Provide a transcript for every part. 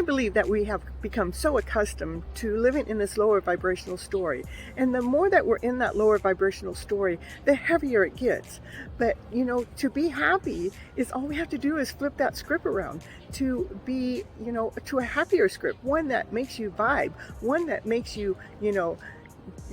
believe that we have become so accustomed to living in this lower vibrational story. And the more that we're in that lower vibrational story, the heavier it gets. But, to be happy is all we have to do is flip that script around to be, to a happier script, one that makes you vibe, one that makes you,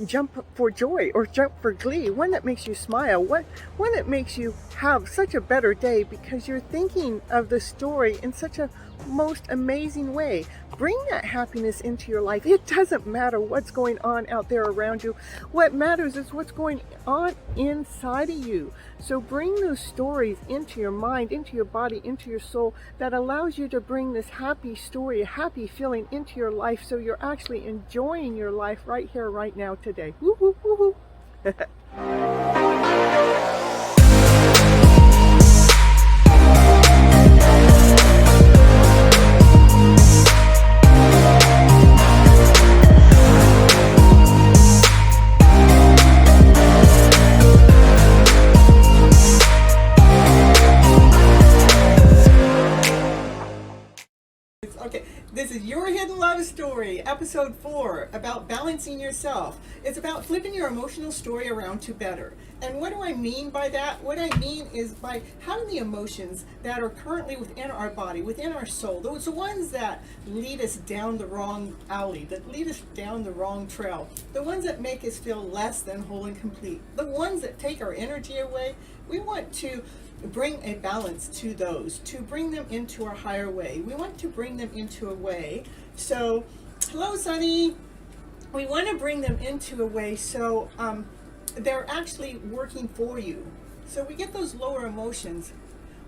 jump for joy or jump for glee, one that makes you smile, one that makes you have such a better day because you're thinking of the story in such a most amazing way. Bring that happiness into your life. It doesn't matter what's going on out there around you. What matters is what's going on inside of you. So bring those stories into your mind, into your body, into your soul, that allows you to bring this happy story, a happy feeling into your life, so you're actually enjoying your life right here, right now, today. Woo, woo, woo, woo. Okay, this is Your Hidden Love Story, episode 4, about balancing yourself. It's about flipping your emotional story around to better. And what do I mean by that? What I mean is by having the emotions that are currently within our body, within our soul, those ones that lead us down the wrong alley, that lead us down the wrong trail, the ones that make us feel less than whole and complete, the ones that take our energy away. We want to bring a balance to those, to bring them into our higher way. We want to bring them into a way. So, hello, Sunny. We want to bring them into a way so they're actually working for you. So we get those lower emotions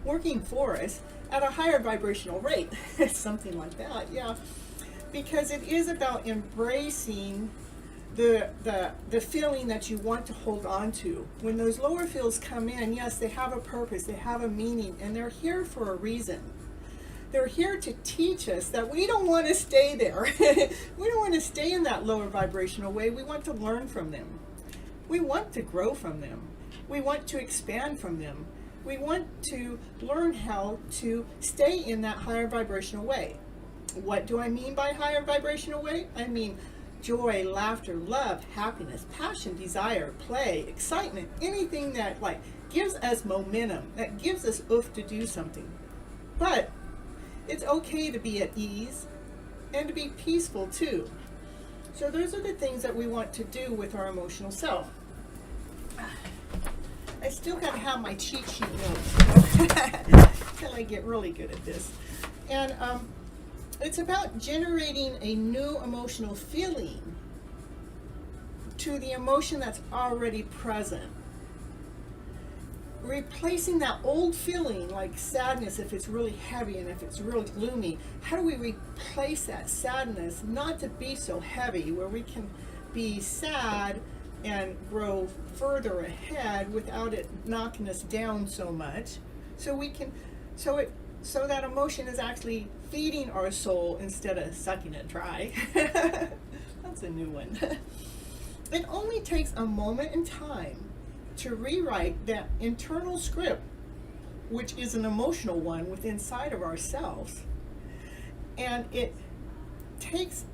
working for us at a higher vibrational rate. Something like that, yeah. Because it is about embracing the feeling that you want to hold on to. When those lower feels come in, yes, they have a purpose, they have a meaning, and they're here for a reason. They're here to teach us that we don't want to stay there. We don't want to stay in that lower vibrational way. We want to learn from them. We want to grow from them. We want to expand from them. We want to learn how to stay in that higher vibrational way. What do I mean by higher vibrational way? I mean joy, laughter, love, happiness, passion, desire, play, excitement, anything that gives us momentum, that gives us oof to do something. But it's okay to be at ease and to be peaceful too. So those are the things that we want to do with our emotional self. I still gotta have my cheat sheet notes until I get really good at this. And it's about generating a new emotional feeling to the emotion that's already present. Replacing that old feeling like sadness if it's really heavy and if it's really gloomy. How do we replace that sadness not to be so heavy, where we can be sad and grow further ahead without it knocking us down so much, so we can so that emotion is actually feeding our soul instead of sucking it dry. That's a new one. It only takes a moment in time to rewrite that internal script, which is an emotional one within inside of ourselves. And it takes,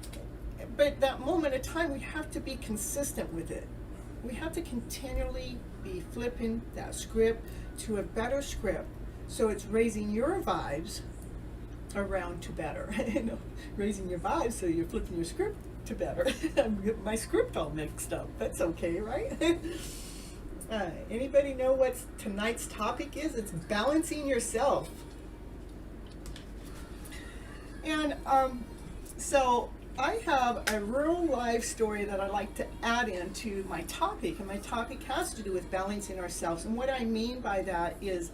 but that moment of time, we have to be consistent with it. We have to continually be flipping that script to a better script. So it's raising your vibes around to better. Raising your vibes so you're flipping your script to better. I'm getting my script all mixed up. That's okay, right? Anybody know what tonight's topic is? It's balancing yourself. And so I have a real life story that I like to add into my topic. And my topic has to do with balancing ourselves. And what I mean by that is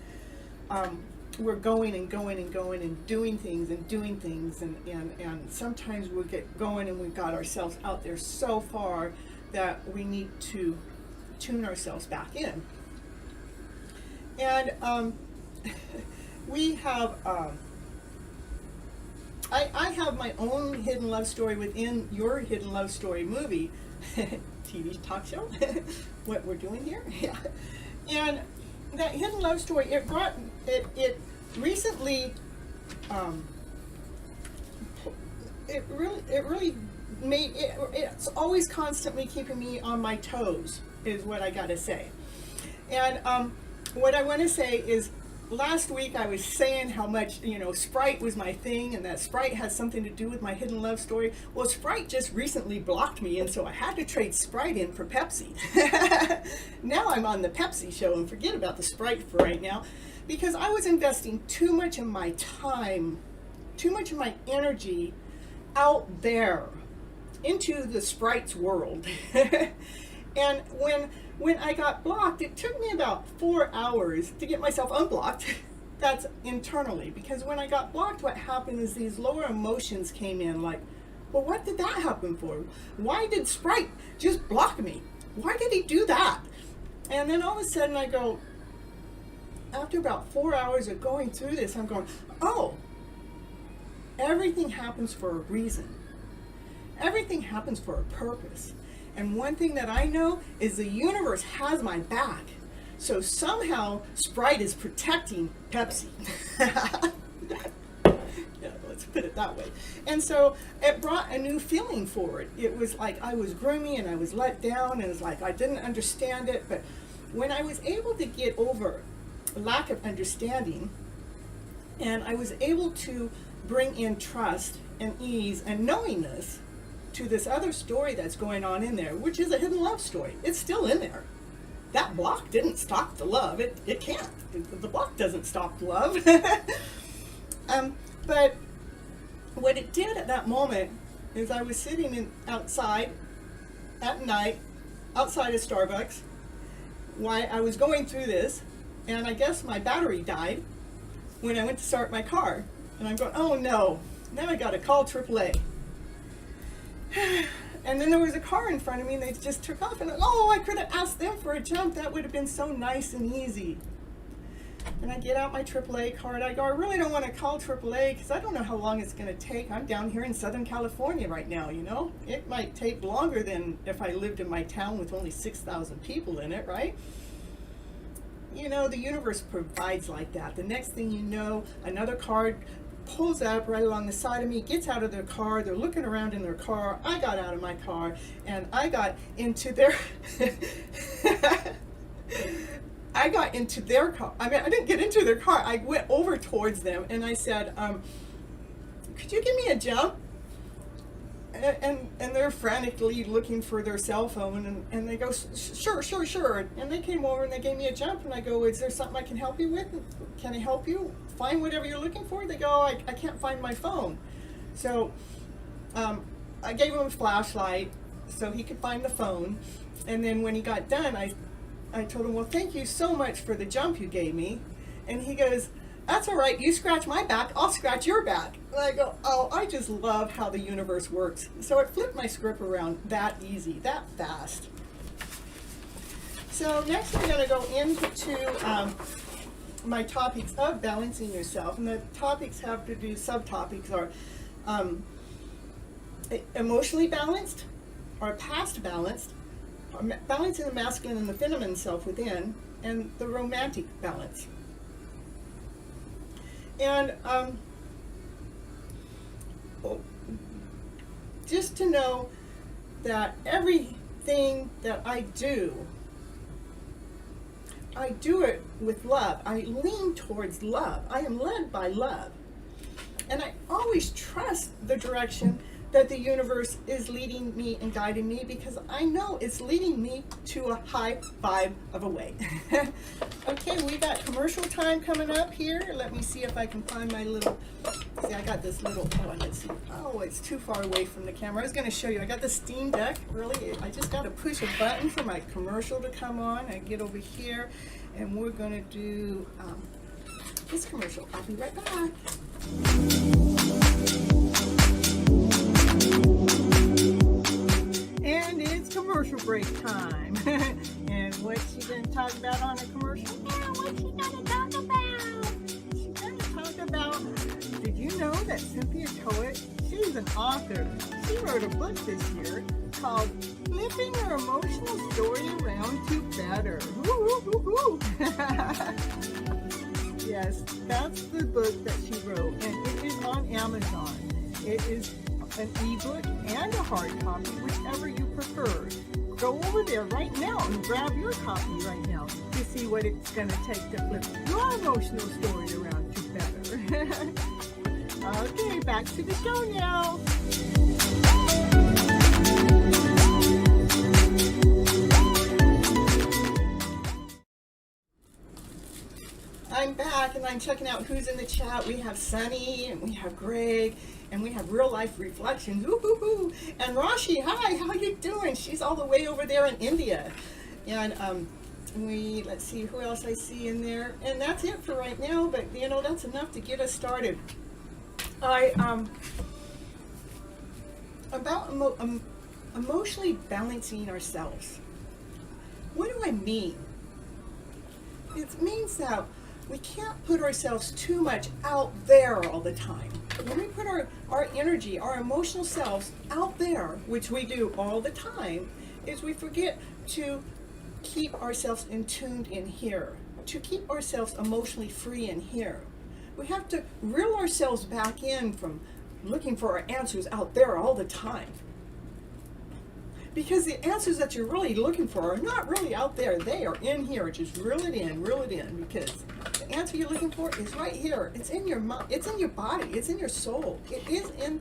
we're going and going and going and doing things and sometimes we'll get going and we've got ourselves out there so far that we need to tune ourselves back in. And we have I have my own hidden love story within Your Hidden Love Story movie TV talk show. What we're doing here. Yeah. And that hidden love story, it recently really made it, it's always constantly keeping me on my toes, is what I gotta say. And what I want to say is, last week I was saying how much, Sprite was my thing, and that Sprite has something to do with my hidden love story. Well, Sprite just recently blocked me, and so I had to trade Sprite in for Pepsi. Now I'm on the Pepsi show, and forget about the Sprite for right now, because I was investing too much of my time, too much of my energy out there into the Sprite's world. And when I got blocked, it took me about 4 hours to get myself unblocked. That's internally, because when I got blocked, what happened is these lower emotions came in, like, well, what did that happen for? Why did Sprite just block me? Why did he do that? And then all of a sudden I go, after about 4 hours of going through this, I'm going, oh, everything happens for a reason. Everything happens for a purpose. And one thing that I know is the universe has my back. So somehow Sprite is protecting Pepsi. Yeah, let's put it that way. And so it brought a new feeling forward. It was like I was groomy and I was let down, and it was like I didn't understand it. But when I was able to get over lack of understanding, and I was able to bring in trust and ease and knowingness to this other story that's going on in there, which is a hidden love story. It's still in there. That block didn't stop the love. It can't. The block doesn't stop the love. But what it did at that moment is I was sitting outside at night, outside of Starbucks, while I was going through this, and I guess my battery died when I went to start my car. And I'm going, oh no, now I got to call AAA. And then there was a car in front of me, and they just took off, and oh, I could have asked them for a jump. That would have been so nice and easy. And I get out my AAA card. I go, I really don't want to call AAA because I don't know how long it's going to take. I'm down here in Southern California right now, It might take longer than if I lived in my town with only 6,000 people in it, right? The universe provides like that. The next thing you know, another car pulls up right along the side of me, gets out of their car. They're looking around in their car. I got out of my car, and I got into their I got into their car. I mean, I didn't get into their car. I went over towards them, and I said, could you give me a jump? And they're frantically looking for their cell phone, and they go, sure. And they came over and they gave me a jump, and I go, is there something I can help you with? Can I help you find whatever you're looking for? They go, I can't find my phone. So I gave him a flashlight so he could find the phone. And then when he got done, I told him, well, thank you so much for the jump you gave me. And he goes, that's all right, you scratch my back, I'll scratch your back. And I go, oh, I just love how the universe works. So it flipped my script around that easy, that fast. So next I'm going to go into my topics of balancing yourself. And the topics have to do, subtopics are emotionally balanced, or past balanced, balancing the masculine and the feminine self within, and the romantic balance. And just to know that everything that I do it with love. I lean towards love. I am led by love. And I always trust the direction that the universe is leading me and guiding me, because I know it's leading me to a high vibe of a way. Okay, we got commercial time coming up here. Let me see if I can find my little, see, I got this little, let's see. Oh, it's too far away from the camera. I was going to show you. I got the Steam Deck. Really, I just got to push a button for my commercial to come on. I get over here, and we're going to do this commercial. I'll be right back. And it's commercial break time. And what's she going to talk about on a commercial? Yeah, what's she going to talk about? She's going to talk about, did you know that Cynthia Toet, she's an author. She wrote a book this year called Flipping Your Emotional Story Around to Better. Woo, woo, woo, woo. Yes, that's the book that she wrote, and it is on Amazon. It is an ebook and a hard copy, whichever you prefer. Go over there right now and grab your copy right now to see what it's going to take to flip your emotional story around to better. Okay, back to the show now. I'm back and I'm checking out who's in the chat. We have Sunny and we have Greg and we have Real Life Reflections. Woo-hoo-hoo. And Rashi, hi, how you doing? She's all the way over there in India. And let's see who else I see in there. And that's it for right now, but you know, that's enough to get us started. About emotionally balancing ourselves. What do I mean? It means that we can't put ourselves too much out there all the time. When we put our energy, our emotional selves out there, which we do all the time, is we forget to keep ourselves in tuned in here, to keep ourselves emotionally free in here. We have to reel ourselves back in from looking for our answers out there all the time. Because the answers that you're really looking for are not really out there. They are in here. Just reel it in, because the answer you're looking for is right here. It's in your mind. It's in your body. It's in your soul. It is in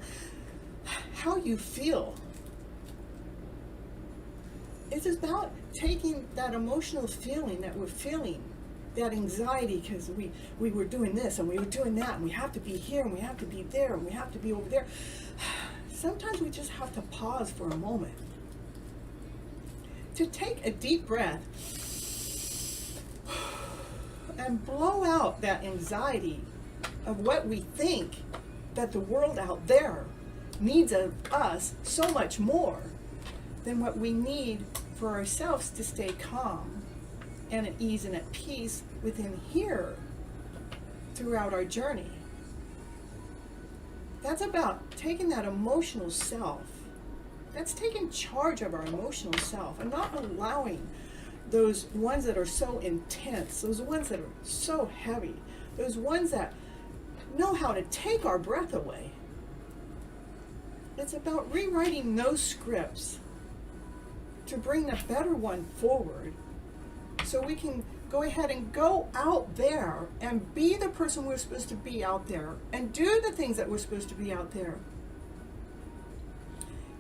how you feel. It's about taking that emotional feeling that we're feeling, that anxiety because we were doing this and we were doing that and we have to be here and we have to be there and we have to be over there. Sometimes we just have to pause for a moment to take a deep breath and blow out that anxiety of what we think that the world out there needs of us so much more than what we need for ourselves to stay calm and at ease and at peace within here throughout our journey. That's about taking that emotional self. That's taking charge of our emotional self and not allowing those ones that are so intense, those ones that are so heavy, those ones that know how to take our breath away. It's about rewriting those scripts to bring the better one forward so we can go ahead and go out there and be the person we're supposed to be out there and do the things that we're supposed to be out there.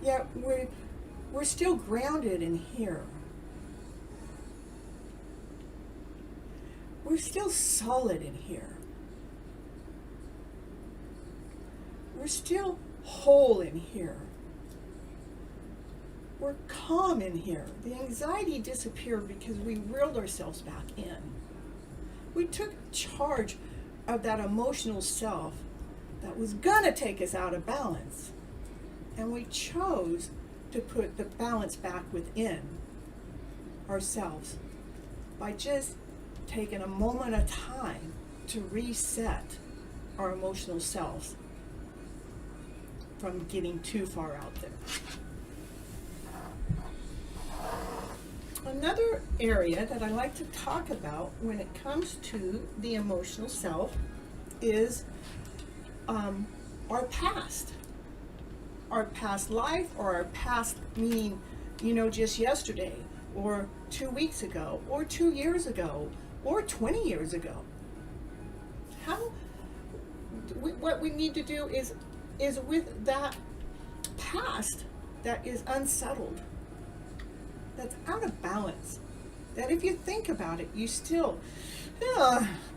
Yet we're still grounded in here. We're still solid in here. We're still whole in here. We're calm in here. The anxiety disappeared because we reeled ourselves back in. We took charge of that emotional self that was gonna take us out of balance. And we chose to put the balance back within ourselves by just taking a moment of time to reset our emotional selves from getting too far out there. Another area that I like to talk about when it comes to the emotional self is our past. Our past life, or our past meaning, just yesterday, or 2 weeks ago, or 2 years ago, or 20 years ago. What we need to do is with that past that is unsettled, that's out of balance, that if you think about it, you still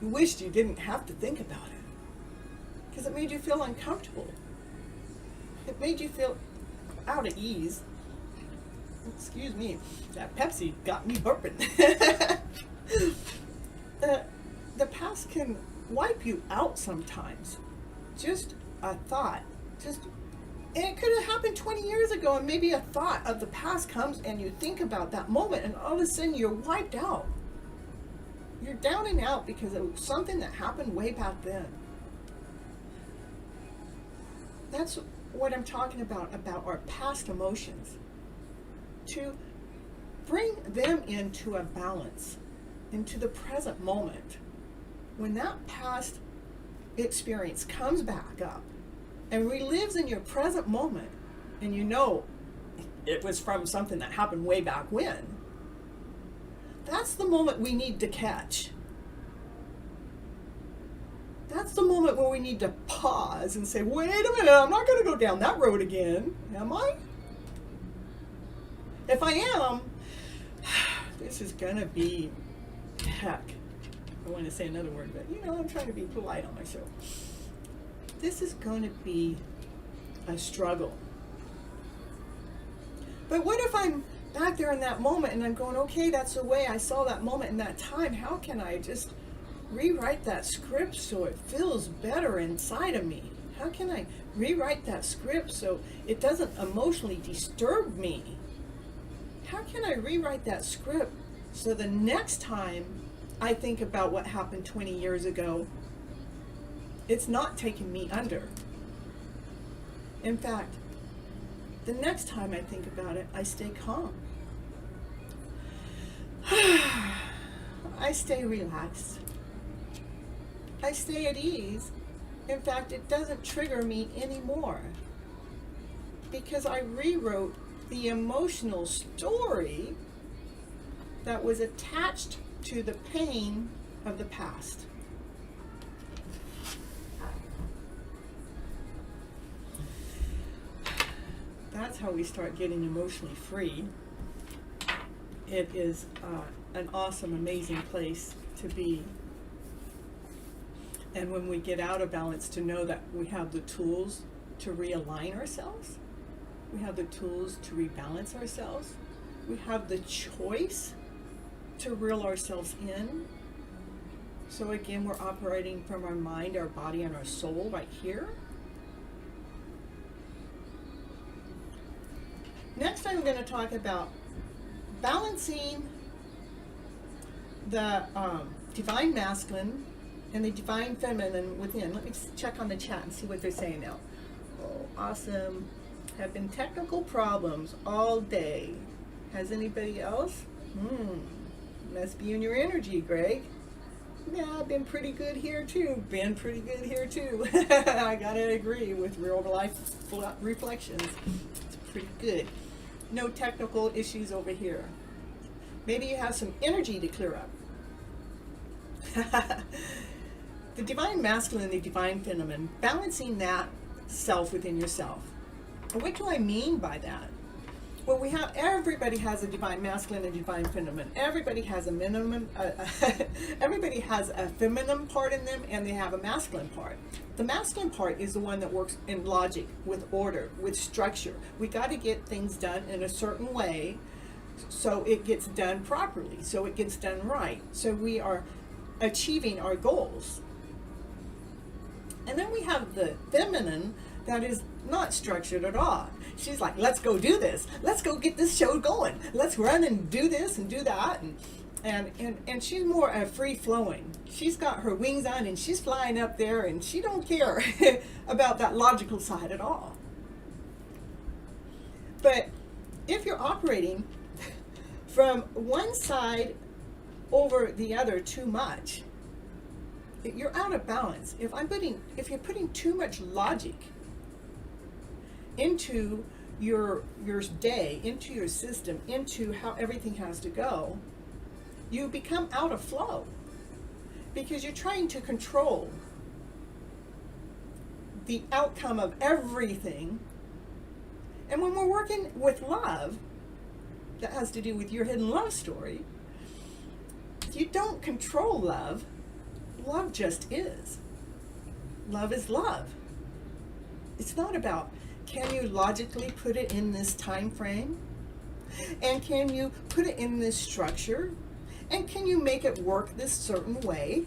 wished you didn't have to think about it because it made you feel uncomfortable. It made you feel out of ease. Excuse me, that Pepsi got me burping. The past can wipe you out sometimes. Just a thought. And it could have happened 20 years ago, and maybe a thought of the past comes and you think about that moment and all of a sudden you're wiped out. You're down and out because of something that happened way back then. That's what I'm talking about our past emotions. To bring them into a balance, into the present moment. When that past experience comes back up, and relives in your present moment, and you know it was from something that happened way back when, that's the moment we need to catch. That's the moment where we need to pause and say, wait a minute, I'm not going to go down that road again, am I? If I am, this is going to be heck. I want to say another word, but I'm trying to be polite on my show. This is going to be a struggle. But what if I'm back there in that moment and I'm going, okay, that's the way I saw that moment in that time. How can I just rewrite that script so it feels better inside of me? How can I rewrite that script so it doesn't emotionally disturb me? How can I rewrite that script so the next time I think about what happened 20 years ago, it's not taking me under? In fact, the next time I think about it, I stay calm. I stay relaxed. I stay at ease. In fact, it doesn't trigger me anymore because I rewrote the emotional story that was attached to the pain of the past. That's how we start getting emotionally free. It is an awesome, amazing place to be. And when we get out of balance, to know that we have the tools to realign ourselves. We have the tools to rebalance ourselves. We have the choice to reel ourselves in. So again, we're operating from our mind, our body, and our soul right here. Next, I'm going to talk about balancing the divine masculine and the divine feminine within. Let me check on the chat and see what they're saying now. Oh, awesome. Have been technical problems all day. Has anybody else? Must be in your energy, Greg. Yeah, I've been pretty good here too. I gotta agree with real life reflections. It's pretty good. No technical issues over here. Maybe you have some energy to clear up. The divine masculine and the divine feminine, balancing that self within yourself. What do I mean by that? Well, everybody has a divine masculine and divine feminine. Everybody has a everybody has a feminine part in them, and they have a masculine part. The masculine part is the one that works in logic, with order, with structure. We got to get things done in a certain way so it gets done properly, so it gets done right, so we are achieving our goals. And then we have the feminine that is not structured at all. She's like, let's go do this. Let's go get this show going. Let's run and do this and do that. And she's more free flowing. She's got her wings on and she's flying up there, and she don't care about that logical side at all. But if you're operating from one side over the other too much, you're out of balance. If you're putting too much logic into your day, into your system, into how everything has to go, you become out of flow because you're trying to control the outcome of everything. And when we're working with love, that has to do with your hidden love story, you don't control love. Love just is. Love is love. It's not about, can you logically put it in this time frame? And can you put it in this structure? And can you make it work this certain way?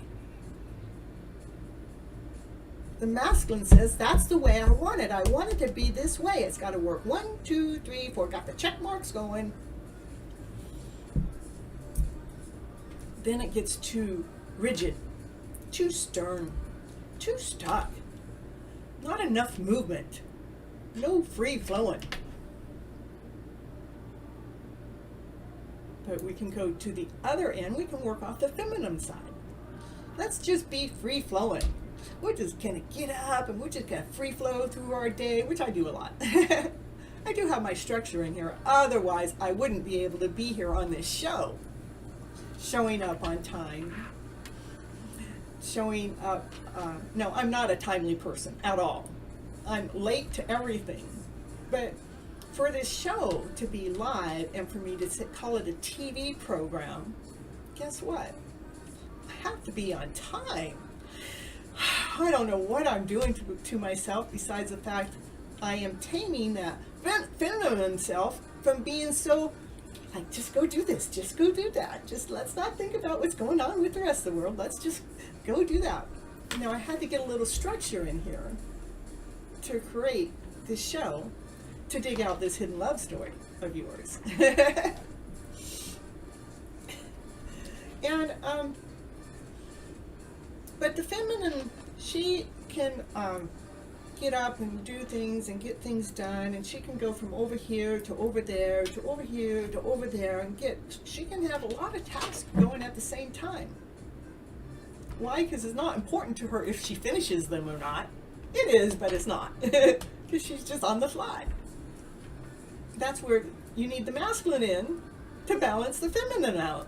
The masculine says, that's the way I want it. I want it to be this way. It's got to work 1, 2, 3, 4. Got the check marks going. Then it gets too rigid, too stern, too stuck. Not enough movement. No free flowing. But we can go to the other end. We can work off the feminine side. Let's just be free flowing. we're just gonna get up and we're just gonna free flow through our day, which I do a lot. I do have my structure in here. Otherwise, I wouldn't be able to be here on this show. Showing up on time. Showing up. No, I'm not a timely person at all. I'm late to everything. But for this show to be live and for me to call it a TV program, guess what? I have to be on time. I don't know what I'm doing to myself besides the fact I am taming that feminine self from being so like, just go do this, just go do that. Just let's not think about what's going on with the rest of the world. Let's just go do that. Now, I had to get a little structure in here to create this show, to dig out this hidden love story of yours. And, but the feminine, she can get up and do things and get things done, and she can go from over here to over there to over here to over there and she can have a lot of tasks going at the same time. Why? Because it's not important to her if she finishes them or not. It is, but it's not, because she's just on the fly. That's where you need the masculine in to balance the feminine out.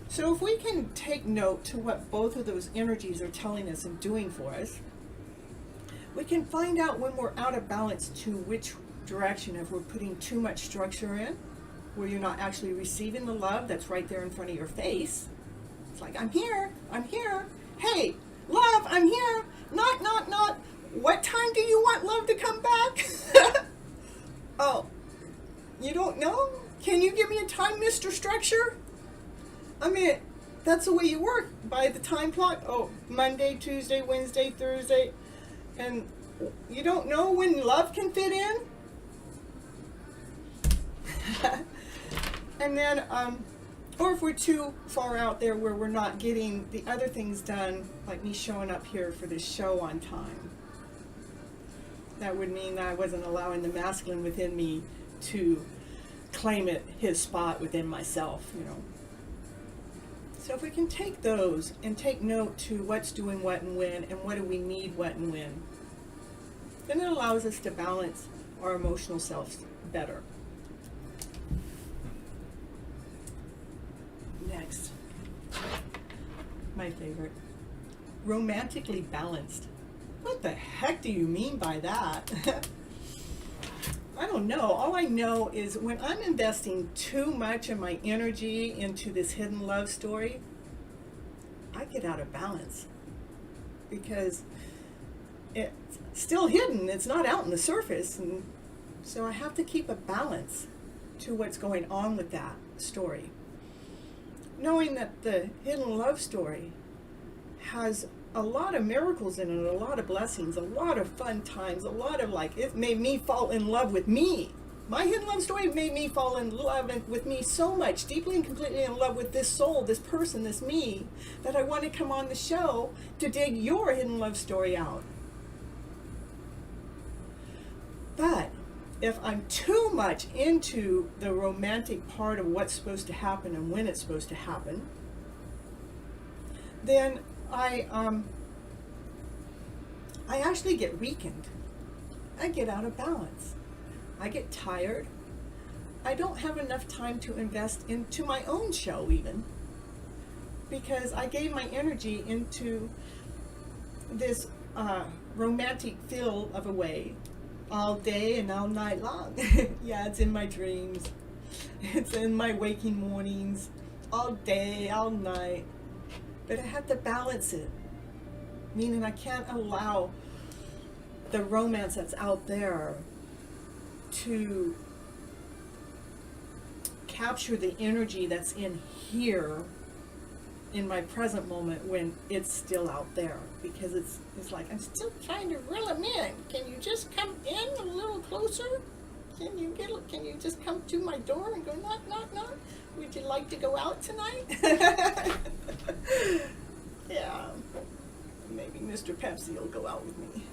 So if we can take note to what both of those energies are telling us and doing for us, we can find out when we're out of balance to which direction, if we're putting too much structure in, where you're not actually receiving the love that's right there in front of your face. It's like, I'm here, hey, love, I'm here, not, what time do you want love to come back? Oh, you don't know? Can you give me a time, Mr. Structure? I mean, that's the way you work, by the time clock. Oh, Monday, Tuesday, Wednesday, Thursday, and you don't know when love can fit in? And then, or if we're too far out there where we're not getting the other things done, like me showing up here for this show on time, that would mean that I wasn't allowing the masculine within me to claim his spot within myself, you know. So if we can take those and take note to what's doing what and when, and what do we need what and when, then it allows us to balance our emotional selves better. Next, my favorite, romantically balanced. What the heck do you mean by that? I don't know. All I know is when I'm investing too much of my energy into this hidden love story, I get out of balance because it's still hidden. It's not out in the surface. And so I have to keep a balance to what's going on with that story. Knowing that the hidden love story has a lot of miracles in it, a lot of blessings, a lot of fun times, a lot of it made me fall in love with me. My hidden love story made me fall in love with me so much, deeply and completely in love with this soul, this person, this me, that I want to come on the show to dig your hidden love story out. But if I'm too much into the romantic part of what's supposed to happen and when it's supposed to happen, then I actually get weakened. I get out of balance. I get tired. I don't have enough time to invest into my own show even, because I gave my energy into this romantic feel of a way all day and all night long. Yeah, it's in my dreams. It's in my waking mornings, all day, all night. But I have to balance it, meaning I can't allow the romance that's out there to capture the energy that's in here in my present moment when it's still out there, because it's like I'm still trying to reel them in. Can you just come in a little closer? Can you just come to my door and go knock, knock, knock? Would you like to go out tonight? Yeah, maybe Mr. Pepsi will go out with me.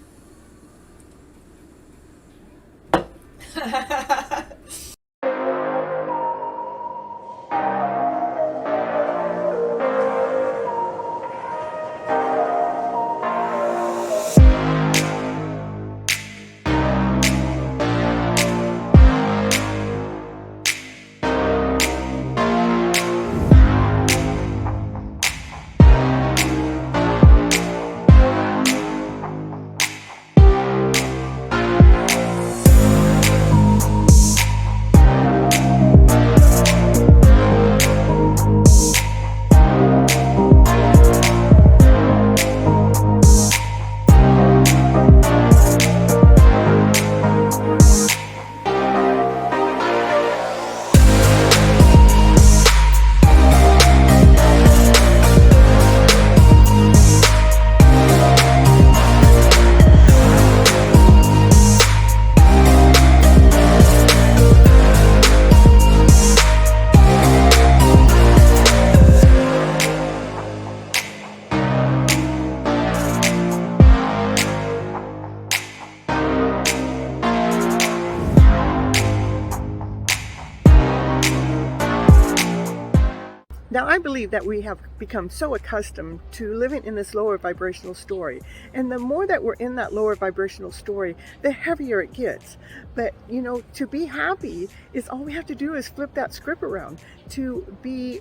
Now, I believe that we have become so accustomed to living in this lower vibrational story. And the more that we're in that lower vibrational story, the heavier it gets. But, to be happy is all we have to do is flip that script around to be,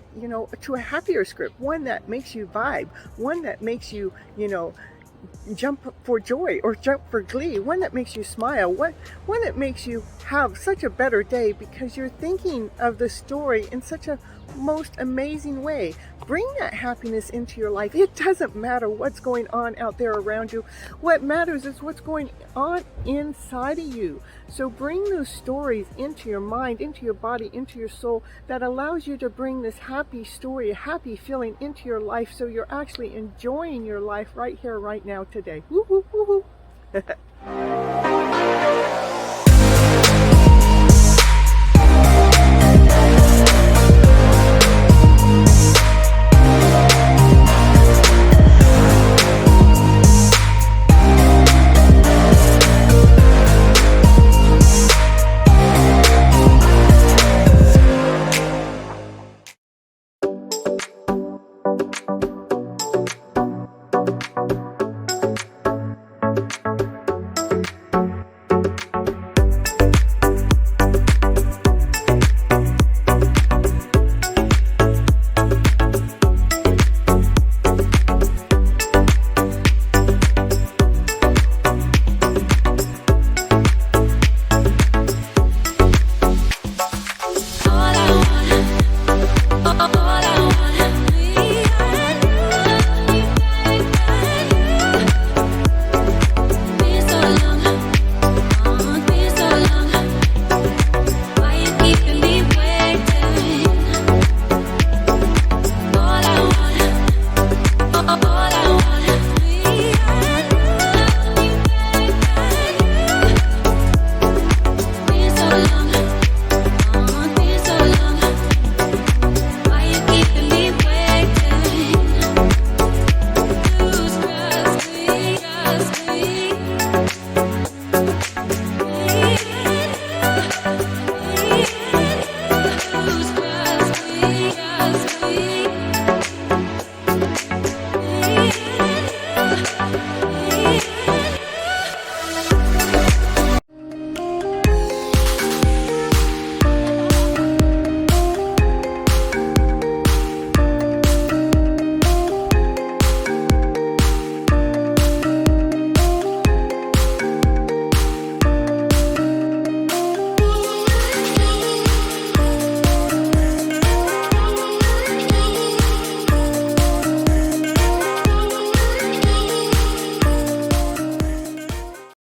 to a happier script, one that makes you vibe, one that makes you, jump for joy or jump for glee, one that makes you smile, one that makes you have such a better day because you're thinking of the story in such a most amazing way. Bring that happiness into your life. It doesn't matter what's going on out there around you. What matters is what's going on inside of you. So bring those stories into your mind, into your body, into your soul that allows you to bring this happy story, a happy feeling into your life so you're actually enjoying your life right here, right now, today. Woo, woo, woo, woo.